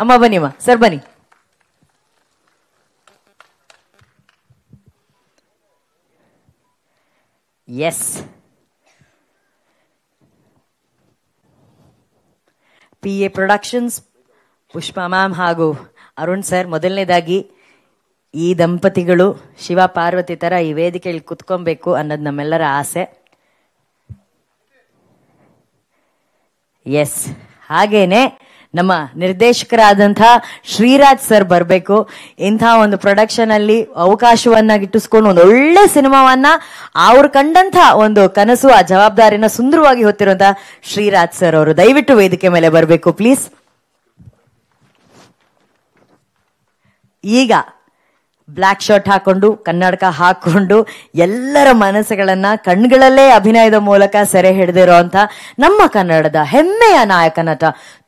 ಅಮ್ಮ ಬನ್ನಿಮ್ಮ, ಸರ್ ಬನ್ನಿ. Yes, PA productions, Pushpa ma'am ಹಾಗೂ ಅರುಣ್ ಸರ್, ಮೊದಲನೇದಾಗಿ ಈ ದಂಪತಿಗಳು ಶಿವ ಪಾರ್ವತಿ ತರ ಈ ವೇದಿಕೆಯಲ್ಲಿ ಕುತ್ಕೊಬೇಕು ಅನ್ನೋದು ನಮ್ಮೆಲ್ಲರ ಆಸೆ. ಎಸ್, ಹಾಗೇನೆ ನಮ್ಮ ನಿರ್ದೇಶಕರಾದಂತಹ ಶ್ರೀರಾಜ್ ಸರ್ ಬರಬೇಕು. ಇಂತಹ ಒಂದು ಪ್ರೊಡಕ್ಷನ್ ಅಲ್ಲಿ ಅವಕಾಶವನ್ನ ಗಿಟ್ಟಿಸ್ಕೊಂಡು ಒಂದು ಒಳ್ಳೆ ಸಿನಿಮಾವನ್ನ ಅವ್ರು ಕಂಡಂತ ಒಂದು ಕನಸು, ಆ ಜವಾಬ್ದಾರಿನ ಸುಂದರವಾಗಿ ಹೊತ್ತಿರುವಂತಹ ಶ್ರೀರಾಜ್ ಸರ್ ಅವರು ದಯವಿಟ್ಟು ವೇದಿಕೆ ಮೇಲೆ ಬರಬೇಕು ಪ್ಲೀಸ್. ಈಗ ಬ್ಲ್ಯಾಕ್ ಶರ್ಟ್ ಹಾಕೊಂಡು, ಕನ್ನಡಕ ಹಾಕೊಂಡು, ಎಲ್ಲರ ಮನಸ್ಸುಗಳನ್ನ ಕಣ್ಗಳಲ್ಲೇ ಅಭಿನಯದ ಮೂಲಕ ಸೆರೆ ಹಿಡಿದಿರುವಂತ ನಮ್ಮ ಕನ್ನಡದ ಹೆಮ್ಮೆಯ ನಾಯಕ ನಟ,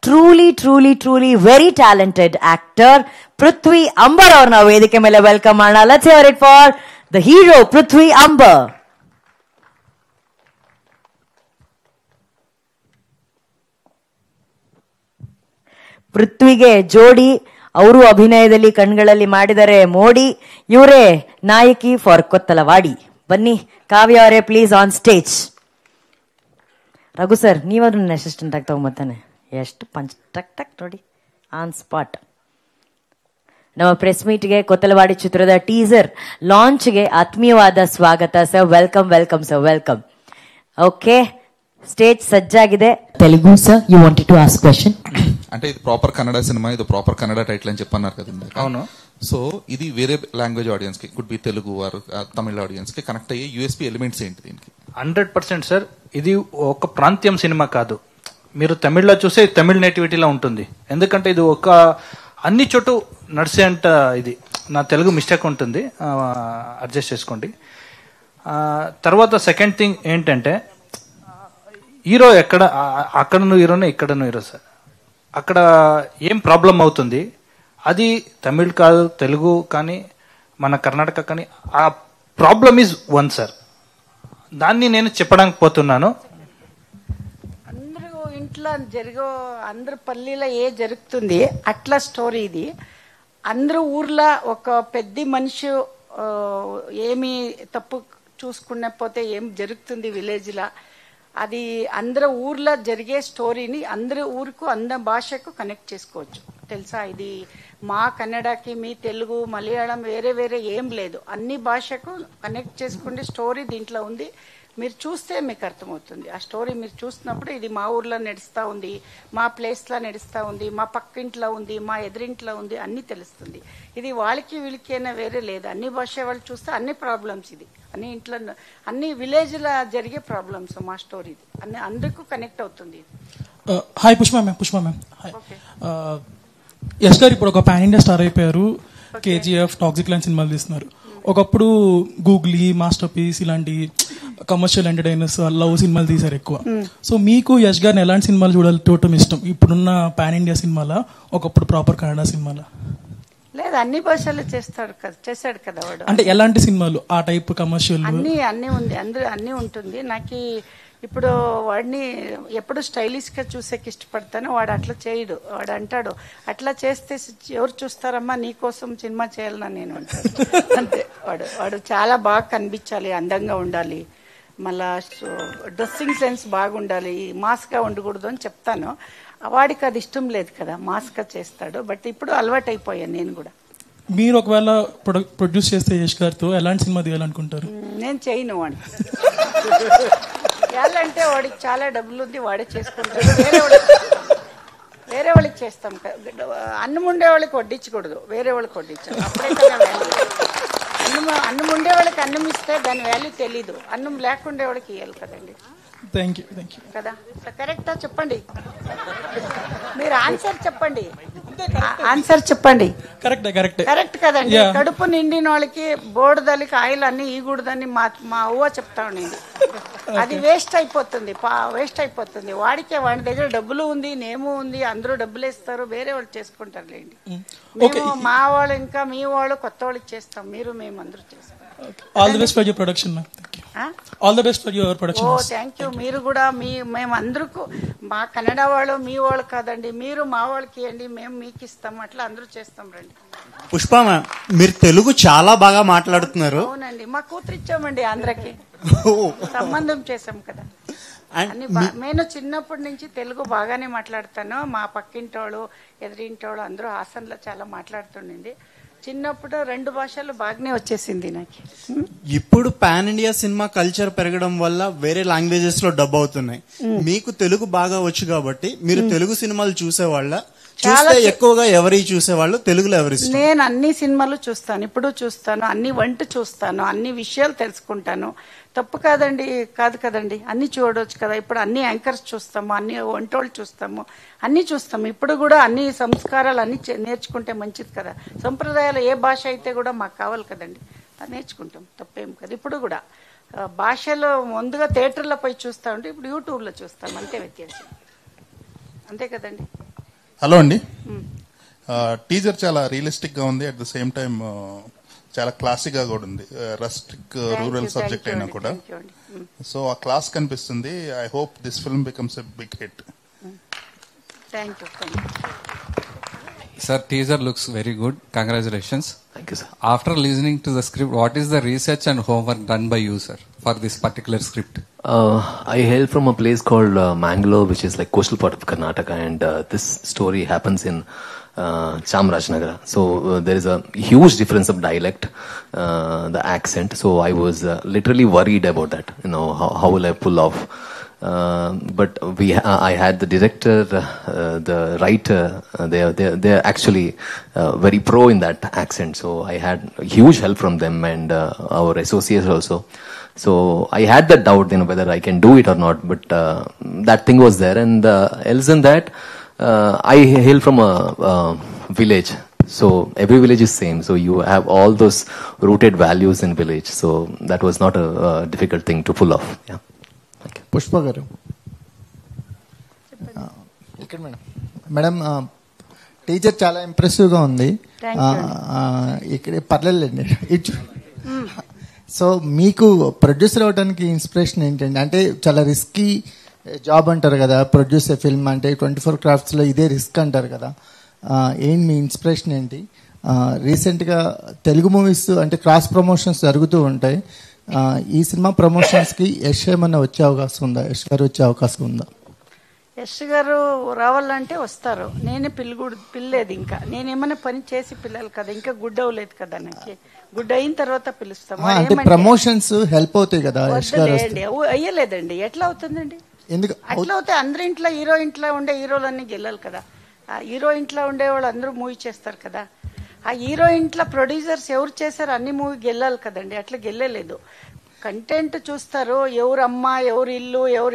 truly truly truly very talented actor Prithvi Ambar ಅವ್ರನ್ನ ವೇದಿಕೆ ಮೇಲೆ ವೆಲ್ಕಮ್ ಮಾಡೋಣ. Let's hear it for the hero Prithvi Ambar. ಪೃಥ್ವಿಗೆ ಜೋಡಿ ಅವರು ಅಭಿನಯದಲ್ಲಿ ಕಣ್ಗಳಲ್ಲಿ ಮಾಡಿದರೆ ಮೋಡಿ. ಇವರೇ ನಾಯಕಿ ಫಾರ್ ಕೊತ್ತಲವಾಡಿ. ಬನ್ನಿ ಕಾವ್ಯ ಅವರೇ please on stage. Raghu sir, ನೀವಾದ್ರೂ ನನ್ನ ಅಸಿಸ್ಟೆಂಟ್ ಆಗಿ ತಗೊಂಬತ್ತಾನೆ. ಎಷ್ಟು ಪಂಚ್ ಟಕ್ ಟಕ್ ನೋಡಿ, ಆನ್ ಸ್ಪಾಟ್. ನಮ್ಮ ಪ್ರೆಸ್ ಮೀಟ್ಗೆ ಕೊತ್ತಲವಾಡಿ ಚಿತ್ರದ ಟೀಸರ್ ಲಾಂಚ್ಗೆ ಆತ್ಮೀಯವಾದ ಸ್ವಾಗತ sir. Welcome welcome sir, welcome. Okay, stage ಸಜ್ಜಾಗಿದೆ. Telugu sir, you wanted to ask question. అంటే ఇది ప్రాపర్ కన్నడ సినిమా, ఇది ప్రాపర్ కన్నడ టైటిల్ అని చెప్పన్నారు కదండి. అవును. సో ఇది వేరే లాంగ్వేజ్ ఆడియన్స్ కి, could be Telugu or Tamil audience కి కనెక్ట్ అయ్యే యూఎస్పీ ఎలిమెంట్స్ ఏంటి దీనికి? 100% సార్, ఇది ఒక ప్రాంతీయం సినిమా కాదు. మీరు తమిళ్లో చూసే తమిళ నేటివిటీలో ఉంటుంది. ఎందుకంటే ఇది ఒక అన్ని చోటు నడిసే అంట. ఇది నా తెలుగు మిస్టేక్ ఉంటుంది, అడ్జస్ట్ చేసుకోండి. తర్వాత సెకండ్ థింగ్ ఏంటంటే, హీరో ఎక్కడ, అక్కడను హీరోనే, ఇక్కడను హీరో సార్. అక్కడ ఏం ప్రాబ్లం అవుతుంది, అది తమిళ్ కాదు, తెలుగు కానీ మన కర్ణాటక కానీ, ఆ ప్రాబ్లం ఈజ్ వన్ సార్. దాన్ని నేను చెప్పడానికి పోతున్నాను. అందరూ ఇంట్లో అందరు పల్లీలో ఏ జరుగుతుంది అట్లా స్టోరీ ఇది. అందరూ ఊర్లో ఒక పెద్ద మనిషి ఏమి తప్పు చూసుకున్న పోతే ఏం జరుగుతుంది విలేజ్లో, అది అందరూ ఊర్లో జరిగే స్టోరీని అందరూ ఊరుకు అందరి భాషకు కనెక్ట్ చేసుకోవచ్చు. తెలుసా, ఇది మా కన్నడకి, మీ తెలుగు, మలయాళం వేరే వేరే ఏం లేదు, అన్ని భాషకు కనెక్ట్ చేసుకునే స్టోరీ దీంట్లో ఉంది. మీరు చూస్తే మీకు అర్థమవుతుంది. ఆ స్టోరీ మీరు చూసినప్పుడు ఇది మా ఊర్లో నడుస్తూ ఉంది, మా ప్లేస్లో నడుస్తూ ఉంది, మా పక్కింట్లో ఉంది, మా ఎదురింట్లో ఉంది, అన్నీ తెలుస్తుంది. ఇది వాళ్ళకి వీళ్ళకి అయినా వేరే లేదు, అన్ని భాష వాళ్ళు చూస్తే అన్ని ప్రాబ్లమ్స్, ఇది అన్ని ఇంట్లో అన్ని విలేజ్లో జరిగే ప్రాబ్లమ్స్. మా స్టోరీ ఇది అన్ని అందరికీ కనెక్ట్ అవుతుంది. Hi Pushpa ma'am. యష్ గారు ఇప్పుడు ఒక పాన్ ఇండియా స్టార్ అయిపోయారు. KGF, టాక్సిక్ లైన్ సినిమాలు తీస్తున్నారు. ఒకప్పుడు గూగ్లీ, మాస్టర్ పీస్ ఇలాంటి కమర్షియల్ ఎంటర్టైనర్స్, లవ్ సినిమాలు తీశారు ఎక్కువ. సో మీకు యష్ గారిని ఎలాంటి సినిమాలు చూడటం ఇష్టం? ఇప్పుడున్న పాన్ ఇండియా సినిమాలా, ఒకప్పుడు ప్రాపర్ కన్నడ సినిమాలా? లేదు, అన్ని భాషలు చేశాడు కదా వాడు. అంటే ఎలాంటి సినిమాలు, ఆ టైప్ కమర్షియల్ అన్ని ఉంది, అందరూ అన్ని ఉంటుంది. నాకు ఇప్పుడు వాడిని ఎప్పుడు స్టైలిష్ గా చూసేకి ఇష్టపడతాను. వాడు అట్లా చేయడు. వాడు అంటాడు, అట్లా చేస్తే ఎవరు చూస్తారమ్మా, నీకోసం సినిమా చేయాలన్నా నేను అంటాడు. అంతే. వాడు చాలా బాగా కనిపించాలి, అందంగా ఉండాలి, మళ్ళా డ్రెస్సింగ్ సెన్స్ బాగుండాలి, మాస్గా ఉండకూడదు అని చెప్తాను. వాడికి అది ఇష్టం లేదు కదా, మాస్గా చేస్తాడు. బట్ ఇప్పుడు అలవాటు అయిపోయాను నేను కూడా. మీరు ఒకవేళ ప్రొడ్యూస్ చేస్తే యష్ గారితో ఎలాంటి సినిమా తీయాలనుకుంటారు? నేను చేయను వాడిని. చేయాలంటే వాడికి చాలా డబ్బులు ఉంది, వాడే చేసుకుంటాడు. వేరే వాళ్ళకి చేస్తాం. అన్నం ఉండే వాళ్ళకి వడ్డించకూడదు, వేరే వాళ్ళకి వడ్డించాలి. అప్పుడే కదా వాల్యూ. అన్నం ఉండే వాళ్ళకి అన్నం ఇస్తే దాని వాల్యూ తెలీదు, అన్నం లేకుండే వాళ్ళకి ఇవ్వాలి కదండి. థ్యాంక్ యూ కదా. కరెక్టా చెప్పండి, మీరు ఆన్సర్ చెప్పండి. కరెక్ట్ కదండి. కడుపు నిండిన వాళ్ళకి బోర్డుదలికి ఆయిల్ అన్ని ఈగూడదని మా అవ్వ చెప్తా ఉండేది. అది వేస్ట్ అయిపోతుంది. వాడికే వాడి దగ్గర డబ్బులు ఉంది, నేము ఉంది, అందరూ డబ్బులు ఇస్తారు, వేరే వాళ్ళు చేసుకుంటారు లేండి. మేము మా వాళ్ళు ఇంకా మీ వాళ్ళు కొత్త వాళ్ళకి చేస్తాం, మేము అందరూ చేస్తాం. All the best for your production ma'am. Thank you. All the best for your uh production. Thank you. మీరు కూడా మేమందరూ మా కన్నడ వాళ్ళు మీ వాళ్ళు కాదండి, మీరు మా వాళ్ళకి ఇవ్వండి, మేము మీకు ఇస్తాం, అట్లా అందరూ చేస్తాం రండి. పుష్ప మ్యామ్, మీరు తెలుగు చాలా బాగా మాట్లాడుతున్నారు. అవునండి, మా కూతురు ఇచ్చామండి ఆంధ్రకి, సంబంధం చేసాం కదా. నేను చిన్నప్పటి నుంచి తెలుగు బాగానే మాట్లాడతాను. మా పక్కింటోళ్ళు ఎదురింటోళ్ళు అందరూ హాసన్లో చాలా మాట్లాడుతుండింది. చిన్నప్పుడు 2 భాషలు బాగానే వచ్చేసింది నాకు. ఇప్పుడు పాన్ ఇండియా సినిమా కల్చర్ పెరగడం వల్ల వేరే లాంగ్వేజెస్ లో డబ్ అవుతున్నాయి. మీకు తెలుగు బాగా వచ్చు కాబట్టి మీరు తెలుగు సినిమాలు చూసేవాళ్ళ, చూస్తే ఎక్కువగా ఎవరి చూసేవాళ్ళు, తెలుగులో ఎవరి? నేను అన్ని సినిమాలు చూస్తాను, ఇప్పుడు చూస్తాను, అన్ని వంట చూస్తాను, అన్ని విషయాలు తెలుసుకుంటాను. తప్పు కాదండి, కాదు కదండి, అన్ని చూడవచ్చు కదా. ఇప్పుడు అన్ని యాంకర్స్ చూస్తాము, అన్ని వంటోళ్ళు చూస్తాము, అన్ని చూస్తాము. ఇప్పుడు కూడా అన్ని సంస్కారాలు అన్ని నేర్చుకుంటే మంచిది కదా. సంప్రదాయాలు ఏ భాష అయితే కూడా మాకు కావాలి కదండి, అది నేర్చుకుంటాం, తప్పేం కదా. ఇప్పుడు కూడా భాషలో ముందుగా థియేటర్లో పోయి చూస్తా ఉంటే ఇప్పుడు యూట్యూబ్లో చూస్తాం, అంతే వ్యత్యాసం, అంతే కదండి. హలో అండి, టీజర్ చాలా రియలిస్టిక్ గా ఉంది, అట్ ద సేమ్ టైం చాలా క్లాసిక్ గా కూడా ఉంది. రస్టిక్ రూరల్ సబ్జెక్ట్ అయినా కూడా, సో ఆ క్లాస్ కనిపిస్తుంది. I hope this film becomes a big hit. Thank you. Sir, teaser looks very good. Congratulations. Thank you, sir. After listening to the script, what is the research and homework done by you, sir, for this particular script? I hail from a place called Mangalore, which is like coastal part of Karnataka, and this story happens in Chamarajanagar. So there is a huge difference of dialect, the accent. So I was literally worried about that. You know, how will I pull off? But I had the director, the writer. They're actually very pro in that accent. So I had huge help from them and our associates also. So I had that doubt, you know, whether I can do it or not. But that thing was there, and else than that, I hail from a village. So every village is same. So you have all those rooted values in village. So that was not a difficult thing to pull off. Yeah. Pushpa గారు, ఇక్కడ madam teacher చాలా impressive గా ఉంది. ఇక్కడ పర్లేదండి. So మీకు producer అవడానికి inspiration ఏంటండి? అంటే చాలా రిస్కీ జాబ్ అంటారు కదా, ప్రొడ్యూసర్ ఫిల్మ్ అంటే 24 క్రాఫ్ట్స్ లో ఇదే రిస్క్ అంటారు కదా. ఏంటి మీ ఇన్స్పిరేషన్ ఏంటి? రీసెంట్గా తెలుగు మూవీస్ అంటే క్రాస్ ప్రమోషన్స్ జరుగుతూ ఉంటాయి. ఈ సినిమా ప్రమోషన్స్ కి యశ్ ఏమన్నా వచ్చే అవకాశం ఉందా? యశ్ గారు వచ్చే అవకాశం ఉందా? యశ్ గారు రావాలంటే వస్తారు. నేనే పిల్లేదు, ఇంకా నేనేమైనా పని చేసి పిల్లలు కదా, ఇంకా గుడ్ అవ్వలేదు కదా. నాకు గుడ్ అయిన తర్వాత పిలుస్తాము. అంటే ప్రమోషన్స్ హెల్ప్ అవుతాయి కదా. యశ్ గారు అయ్యలేదండి, ఎట్లా అవుతుందండి? ఎందుకు అట్లా అవుతాయి? అందరి ఇంట్లో హీరో ఇంట్లో ఉండే హీరోలన్నీ గెలాలి కదా. హీరో ఇంట్లో ఉండే వాళ్ళు అందరూ మూవీ చేస్తారు కదా. ఆ హీరో ఇంట్లో ప్రొడ్యూసర్స్ ఎవరు చేశారు అన్ని మూవీ గెలాలి కదండి. అట్లా గెల్లలేదు. కంటెంట్ చూస్తారు, ఎవరు అమ్మ, ఎవరు ఇల్లు, ఎవరి